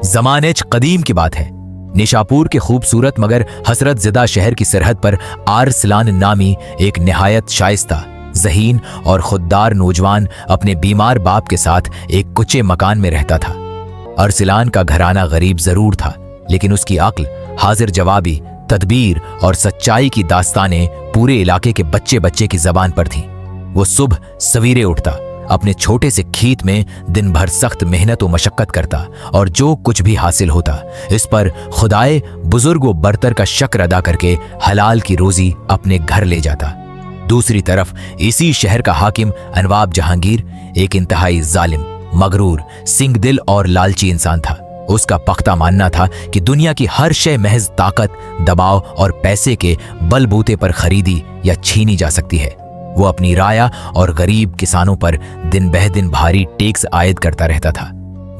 ज़मानेच कदीम की बात है। निशापुर के खूबसूरत मगर हसरत ज़दा शहर की सरहद पर अरसलान नामी एक निहायत शाइस्ता, ज़हीन और खुददार नौजवान अपने बीमार बाप के साथ एक कुचे मकान में रहता था। अरसलान का घराना गरीब जरूर था, लेकिन उसकी अक्ल, हाजिर जवाबी, तदबीर और सच्चाई की दास्तानें पूरे इलाके के बच्चे बच्चे की जबान पर थीं। वो सुबह सवेरे उठता, अपने छोटे से खेत में दिन भर सख्त मेहनत व मशक्कत करता और जो कुछ भी हासिल होता इस पर खुदाए बुजुर्ग व बरतर का शुक्र अदा करके हलाल की रोजी अपने घर ले जाता। दूसरी तरफ इसी शहर का हाकिम नवाब जहांगीर एक इंतहाई जालिम, मगरूर, सिंगदिल और लालची इंसान था। उसका पख्ता मानना था कि दुनिया की हर शय महज ताकत, दबाव और पैसे के बलबूते पर खरीदी या छीनी जा सकती है। वो अपनी राया और गरीब किसानों पर दिन बह दिन भारी टैक्स आयद करता रहता था।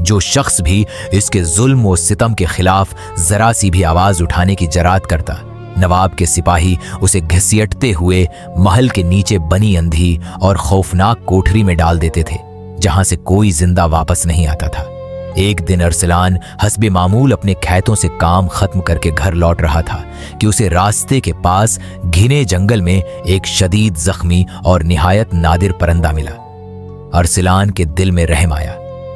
जो शख्स भी इसके जुल्म व सितम के खिलाफ जरा सी भी आवाज उठाने की जरात करता, नवाब के सिपाही उसे घसीटते हुए महल के नीचे बनी अंधी और खौफनाक कोठरी में डाल देते थे, जहां से कोई जिंदा वापस नहीं आता था। एक दिन अरसलान हस्बे मामूल अपने खेतों से काम खत्म करके घर लौट रहा था कि उसे रास्ते के पास घिने जंगल में एक शदीद जख्मी और निहायत नादिर परिंदा मिला। अरसलान के दिल में रहम आया।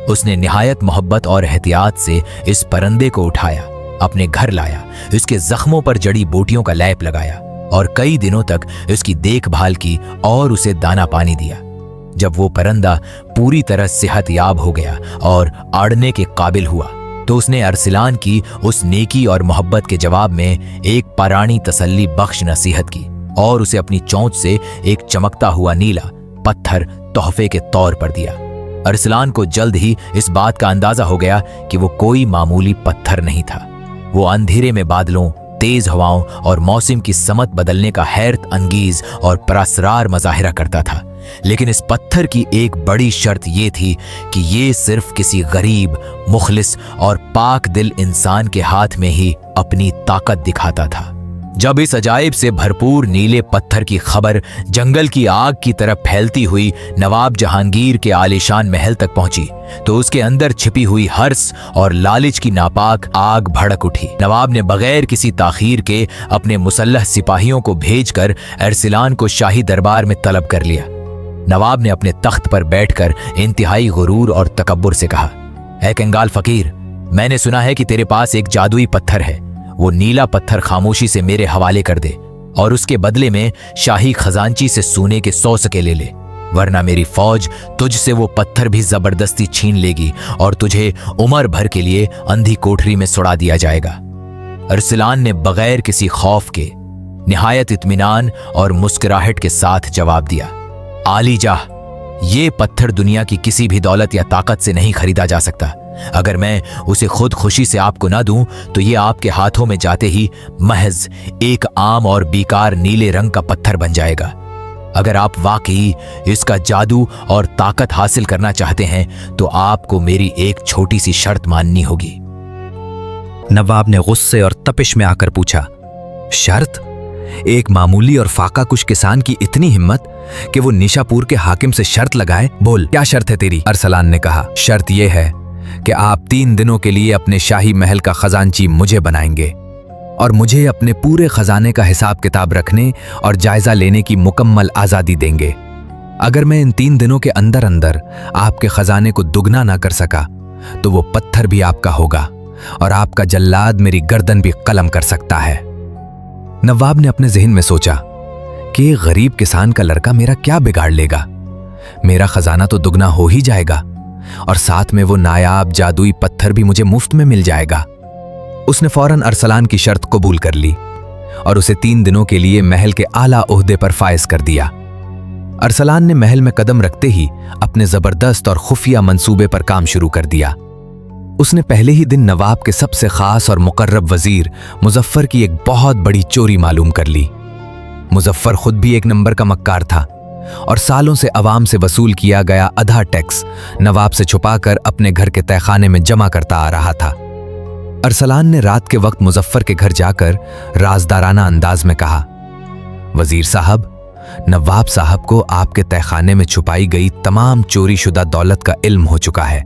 उसने निहायत मोहब्बत और एहतियात से इस परिंदे को उठाया, अपने घर लाया, इसके जख्मों पर जड़ी बूटियों का लेप लगाया और कई दिनों तक इसकी देखभाल की और उसे दाना पानी दिया। जब वो परिंदा पूरी तरह सेहतयाब हो गया और आड़ने के काबिल हुआ तो उसने अरसलान की उस नेकी और मोहब्बत के जवाब में एक परानी तसल्ली बख्श नसीहत की और उसे अपनी चोंच से एक चमकता हुआ नीला पत्थर तोहफे के तौर पर दिया। अरसलान को जल्द ही इस बात का अंदाजा हो गया कि वो कोई मामूली पत्थर नहीं था। वो अंधेरे में बादलों, तेज हवाओं और मौसम की समत बदलने का हैरत अंगीज और परअसरार मजाहिरा करता था, लेकिन इस पत्थर की एक बड़ी शर्त ये थी कि ये सिर्फ किसी गरीब, मुखलिस और पाक दिल इंसान के हाथ में ही अपनी ताकत दिखाता था। जब इस अजायब से भरपूर नीले पत्थर की खबर जंगल की आग की तरह फैलती हुई नवाब जहांगीर के आलीशान महल तक पहुंची तो उसके अंदर छिपी हुई हर्ष और लालच की नापाक आग भड़क उठी। नवाब ने बगैर किसी ताखीर के अपने मुसल्लह सिपाहियों को भेजकर अरसलान को शाही दरबार में तलब कर लिया। नवाब ने अपने तख्त पर बैठकर इंतहाई गुरूर और तकब्बुर से कहा, ऐ कंगाल फकीर, मैंने सुना है कि तेरे पास एक जादुई पत्थर है। वो नीला पत्थर खामोशी से मेरे हवाले कर दे और उसके बदले में शाही खजांची से सोने के 100 सकेले ले, वरना मेरी फौज तुझसे वो पत्थर भी जबरदस्ती छीन लेगी और तुझे उम्र भर के लिए अंधी कोठरी में सुड़ा दिया जाएगा। अरसलान ने बगैर किसी खौफ के निहायत इत्मीनान और मुस्कुराहट के साथ जवाब दिया, आली जाह, ये पत्थर दुनिया की किसी भी दौलत या ताकत से नहीं खरीदा जा सकता। अगर मैं उसे खुद खुशी से आपको ना दूं तो ये आपके हाथों में जाते ही महज एक आम और बेकार नीले रंग का पत्थर बन जाएगा। अगर आप वाकई इसका जादू और ताकत हासिल करना चाहते हैं तो आपको मेरी एक छोटी सी शर्त माननी होगी। नवाब ने गुस्से और तपिश में आकर पूछा, शर्त? एक मामूली और फाका कुश किसान की इतनी हिम्मत कि वो निशापुर के हाकिम से शर्त लगाए? बोल, क्या शर्त है तेरी? अरसलान ने कहा, शर्त यह है कि आप 3 दिनों के लिए अपने शाही महल का खजांची मुझे बनाएंगे और मुझे अपने पूरे खजाने का हिसाब किताब रखने और जायजा लेने की मुकम्मल आजादी देंगे। अगर मैं इन 3 दिनों के अंदर अंदर आपके खजाने को दुगना ना कर सका तो वो पत्थर भी आपका होगा और आपका जल्लाद मेरी गर्दन भी कलम कर सकता है। नवाब ने अपने जहन में सोचा कि एक गरीब किसान का लड़का मेरा क्या बिगाड़ लेगा, मेरा खजाना तो दुगना हो ही जाएगा और साथ में वो नायाब जादुई पत्थर भी मुझे मुफ्त में मिल जाएगा। उसने फौरन अरसलान की शर्त कबूल कर ली और उसे 3 दिनों के लिए महल के आला ओहदे पर फायज कर दिया। अरसलान ने महल में कदम रखते ही अपने जबरदस्त और खुफिया मंसूबे पर काम शुरू कर दिया। उसने पहले ही दिन नवाब के सबसे खास और मुकर्रब वजीर मुजफ्फर की एक बहुत बड़ी चोरी मालूम कर ली। मुजफ्फर खुद भी एक नंबर का मक्कार था और सालों से अवाम से वसूल किया गया आधा टैक्स नवाब से छुपाकर अपने घर के तहखाने में जमा करता आ रहा था। अरसलान ने रात के वक्त मुजफ्फर के घर जाकर राजदाराना अंदाज में कहा, वजीर साहब, नवाब साहब को आपके तहखाने में छुपाई गई तमाम चोरी शुदा दौलत का इल्म हो चुका है।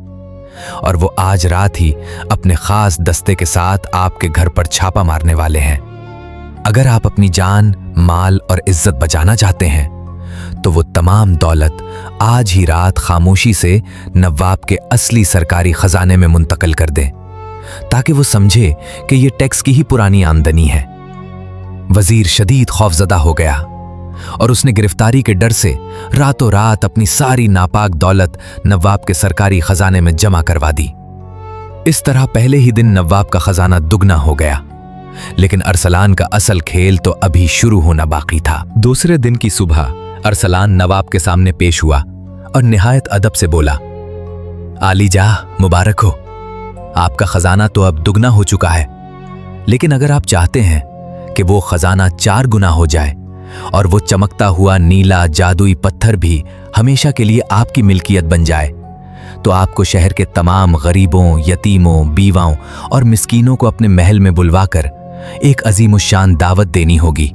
और वो आज रात ही अपने खास दस्ते के साथ आपके घर पर छापा मारने वाले हैं। अगर आप अपनी जान, माल और इज्जत बचाना चाहते हैं तो वो तमाम दौलत आज ही रात खामोशी से नवाब के असली सरकारी खजाने में मुंतकिल कर दें, ताकि वो समझे कि ये टैक्स की ही पुरानी आमदनी है। वजीर शदीद खौफजदा हो गया और उसने गिरफ्तारी के डर से रातों रात अपनी सारी नापाक दौलत नवाब के सरकारी खजाने में जमा करवा दी। इस तरह पहले ही दिन नवाब का खजाना दुगना हो गया, लेकिन अरसलान का असल खेल तो अभी शुरू होना बाकी था। दूसरे दिन की सुबह अरसलान नवाब के सामने पेश हुआ और निहायत अदब से बोला, आली जा, मुबारक हो। आपका खजाना तो अब दुगना हो चुका है, लेकिन अगर आप चाहते हैं कि वो खजाना 4 गुना हो जाए और वो चमकता हुआ नीला जादुई पत्थर भी हमेशा के लिए आपकी मिल्कियत बन जाए, तो आपको शहर के तमाम गरीबों, यतीमों, बीवाओं और मिस्कीनों को अपने महल में बुलवाकर एक अजीमुशान दावत देनी होगी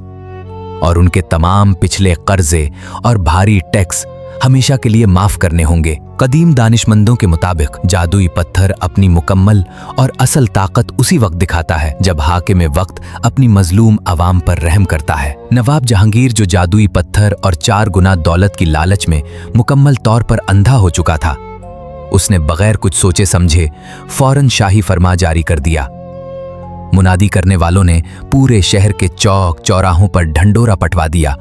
और उनके तमाम पिछले कर्जे और भारी टैक्स हमेशा के लिए माफ करने होंगे। कदीम दानिशमंदों के मुताबिक जादुई पत्थर अपनी मुकम्मल और असल ताकत उसी वक्त दिखाता है जब हाकिम वक्त अपनी मजलूम आवाम पर रहम करता है। नवाब जहांगीर, जो जादुई पत्थर और 4 गुना दौलत की लालच में मुकम्मल तौर पर अंधा हो चुका था, उसने बगैर कुछ सोचे समझे फौरन शाही फरमा जारी कर दिया। मुनादी करने वालों ने पूरे शहर के चौक चौराहों पर ढंडोरा पटवा दिया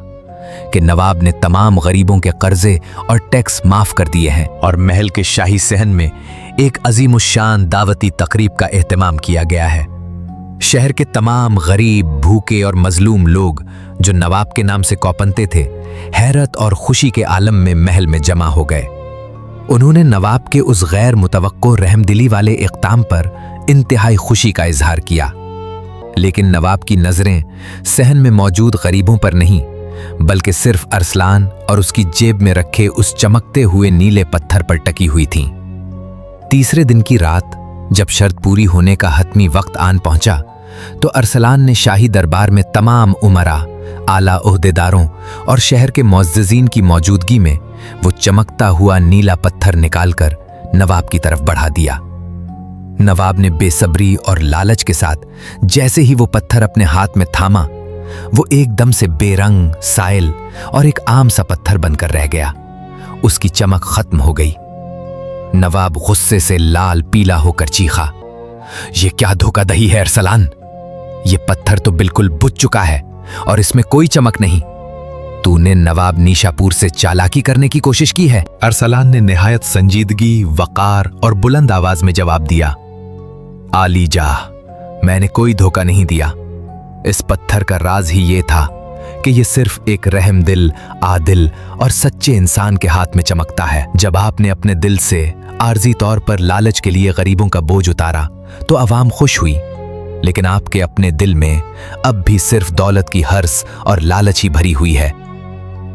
कि नवाब ने तमाम गरीबों के कर्जे और टैक्स माफ कर दिए हैं और महल के शाही सहन में एक अजीमुशान दावती तकरीब का एहतमाम किया गया है। शहर के तमाम गरीब, भूखे और मजलूम लोग जो नवाब के नाम से कौपनते थे, हैरत और खुशी के आलम में महल में जमा हो गए। उन्होंने नवाब के उस गैर मुतवक्को रहमदिली वाले इक़दाम पर इंतहाई खुशी का इजहार किया, लेकिन नवाब की नजरें सहन में मौजूद गरीबों पर नहीं, बल्कि सिर्फ अरसलान और उसकी जेब में रखे उस चमकते हुए नीले पत्थर पर टकी हुई थीं। तीसरे दिन की रात जब शर्त पूरी होने का हतमी वक्त आन पहुंचा, तो अरसलान ने शाही दरबार में तमाम उमरा, आला ओहदेदारों और शहर के मुअज़्ज़िज़ीन की मौजूदगी में वो चमकता हुआ नीला पत्थर निकालकर नवाब की तरफ बढ़ा दिया। नवाब ने बेसब्री और लालच के साथ जैसे ही वो पत्थर अपने हाथ में थामा, वो एकदम से बेरंग, साइल और एक आम सा पत्थर बनकर रह गया। उसकी चमक खत्म हो गई। नवाब गुस्से से लाल पीला होकर चीखा, ये क्या धोखाधड़ी है अरसलान? ये पत्थर तो बिल्कुल बुझ चुका है और इसमें कोई चमक नहीं। तूने नवाब निशापुर से चालाकी करने की कोशिश की है। अरसलान ने निहायत संजीदगी, वकार और बुलंद आवाज में जवाब दिया, आली जा, मैंने कोई धोखा नहीं दिया। इस पत्थर का राज ही ये था कि ये सिर्फ एक रहमदिल, आदिल और सच्चे इंसान के हाथ में चमकता है। जब आपने अपने दिल से आर्जी तौर पर लालच के लिए गरीबों का बोझ उतारा तो आवाम खुश हुई, लेकिन आपके अपने दिल में अब भी सिर्फ दौलत की हर्स और लालच ही भरी हुई है,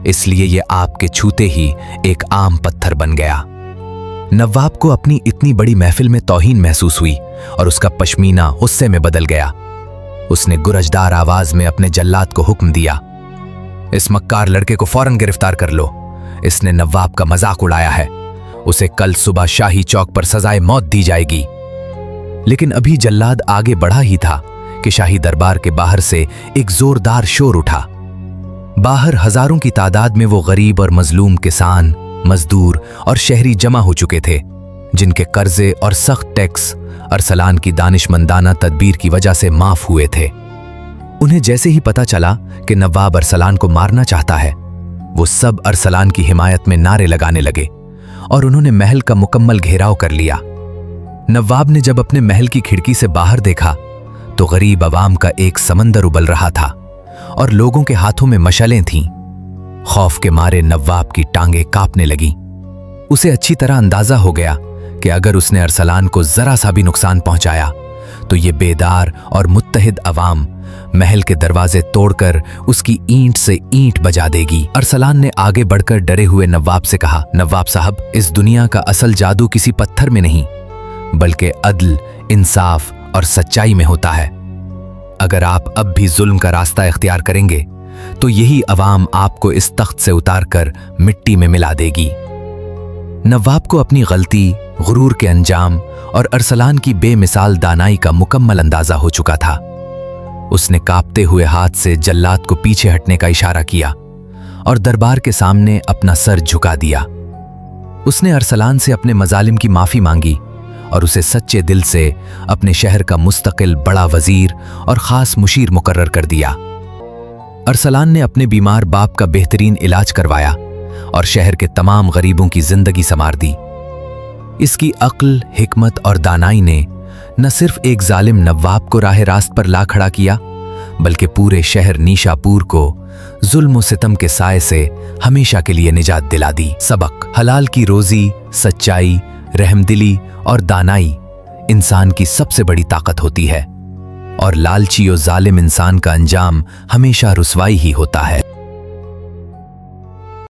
इसलिए ये आपके छूते ही एक आम पत्थर बन गया। नवाब को अपनी इतनी बड़ी महफिल में तौहीन महसूस हुई और उसका पश्मीना गुस्से में बदल गया। उसने गुरजदार आवाज में अपने जल्लाद को हुक्म दिया, इस मक्कार लड़के को फौरन गिरफ्तार कर लो। इसने नवाब का मजाक उड़ाया है। उसे कल सुबह शाही चौक पर सजाए मौत दी जाएगी। लेकिन अभी जल्लाद आगे बढ़ा ही था कि शाही दरबार के बाहर से एक जोरदार शोर उठा। बाहर हजारों की तादाद में वो गरीब और मजलूम किसान, मजदूर और शहरी जमा हो चुके थे, जिनके कर्जे और सख्त टैक्स अरसलान की दानिशमंदाना तदबीर की वजह से माफ हुए थे। उन्हें जैसे ही पता चला कि नवाब अरसलान को मारना चाहता है, वो सब अरसलान की हिमायत में नारे लगाने लगे और उन्होंने महल का मुकम्मल घेराव कर लिया। नवाब ने जब अपने महल की खिड़की से बाहर देखा तो गरीब अवाम का एक समंदर उबल रहा था और लोगों के हाथों में मशालें थीं। खौफ के मारे नवाब की टांगें कांपने लगीं। उसे अच्छी तरह अंदाजा हो गया कि अगर उसने अरसलान को जरा सा भी नुकसान पहुंचाया तो ये बेदार और मुत्तहिद अवाम महल के दरवाजे तोड़कर उसकी ईंट से ईंट बजा देगी। अरसलान ने आगे बढ़कर डरे हुए नवाब से कहा, नवाब साहब, इस दुनिया का असल जादू किसी पत्थर में नहीं, बल्कि अदल, इंसाफ और सच्चाई में होता है। अगर आप अब भी जुल्म का रास्ता इख्तियार करेंगे तो यही अवाम आपको इस तख्त से उतारकर मिट्टी में मिला देगी। नवाब को अपनी गलती, गुरूर के अंजाम और अरसलान की बेमिसाल दानाई का मुकम्मल अंदाजा हो चुका था। उसने कांपते हुए हाथ से जल्लाद को पीछे हटने का इशारा किया और दरबार के सामने अपना सर झुका दिया। उसने अरसलान से अपने मजालिम की माफी मांगी और उसे सच्चे दिल से अपने शहर का मुस्तकिल बड़ा वजीर और खास मुशीर मुकर्रर कर दिया। अरसलान ने अपने बीमार बाप का बेहतरीन इलाज करवाया और शहर के तमाम गरीबों की जिंदगी संवार दी। इसकी अक्ल, हिकमत और दानाई ने न सिर्फ एक जालिम नवाब को राह रास्त पर ला खड़ा किया, बल्कि पूरे शहर निशापुर को जुल्म सितम के साए से हमेशा के लिए निजात दिला दी। सबक: हलाल की रोजी, सच्चाई, रहमदिली और दानाई इंसान की सबसे बड़ी ताकत होती है और लालची और जालिम इंसान का अंजाम हमेशा रुसवाई ही होता है।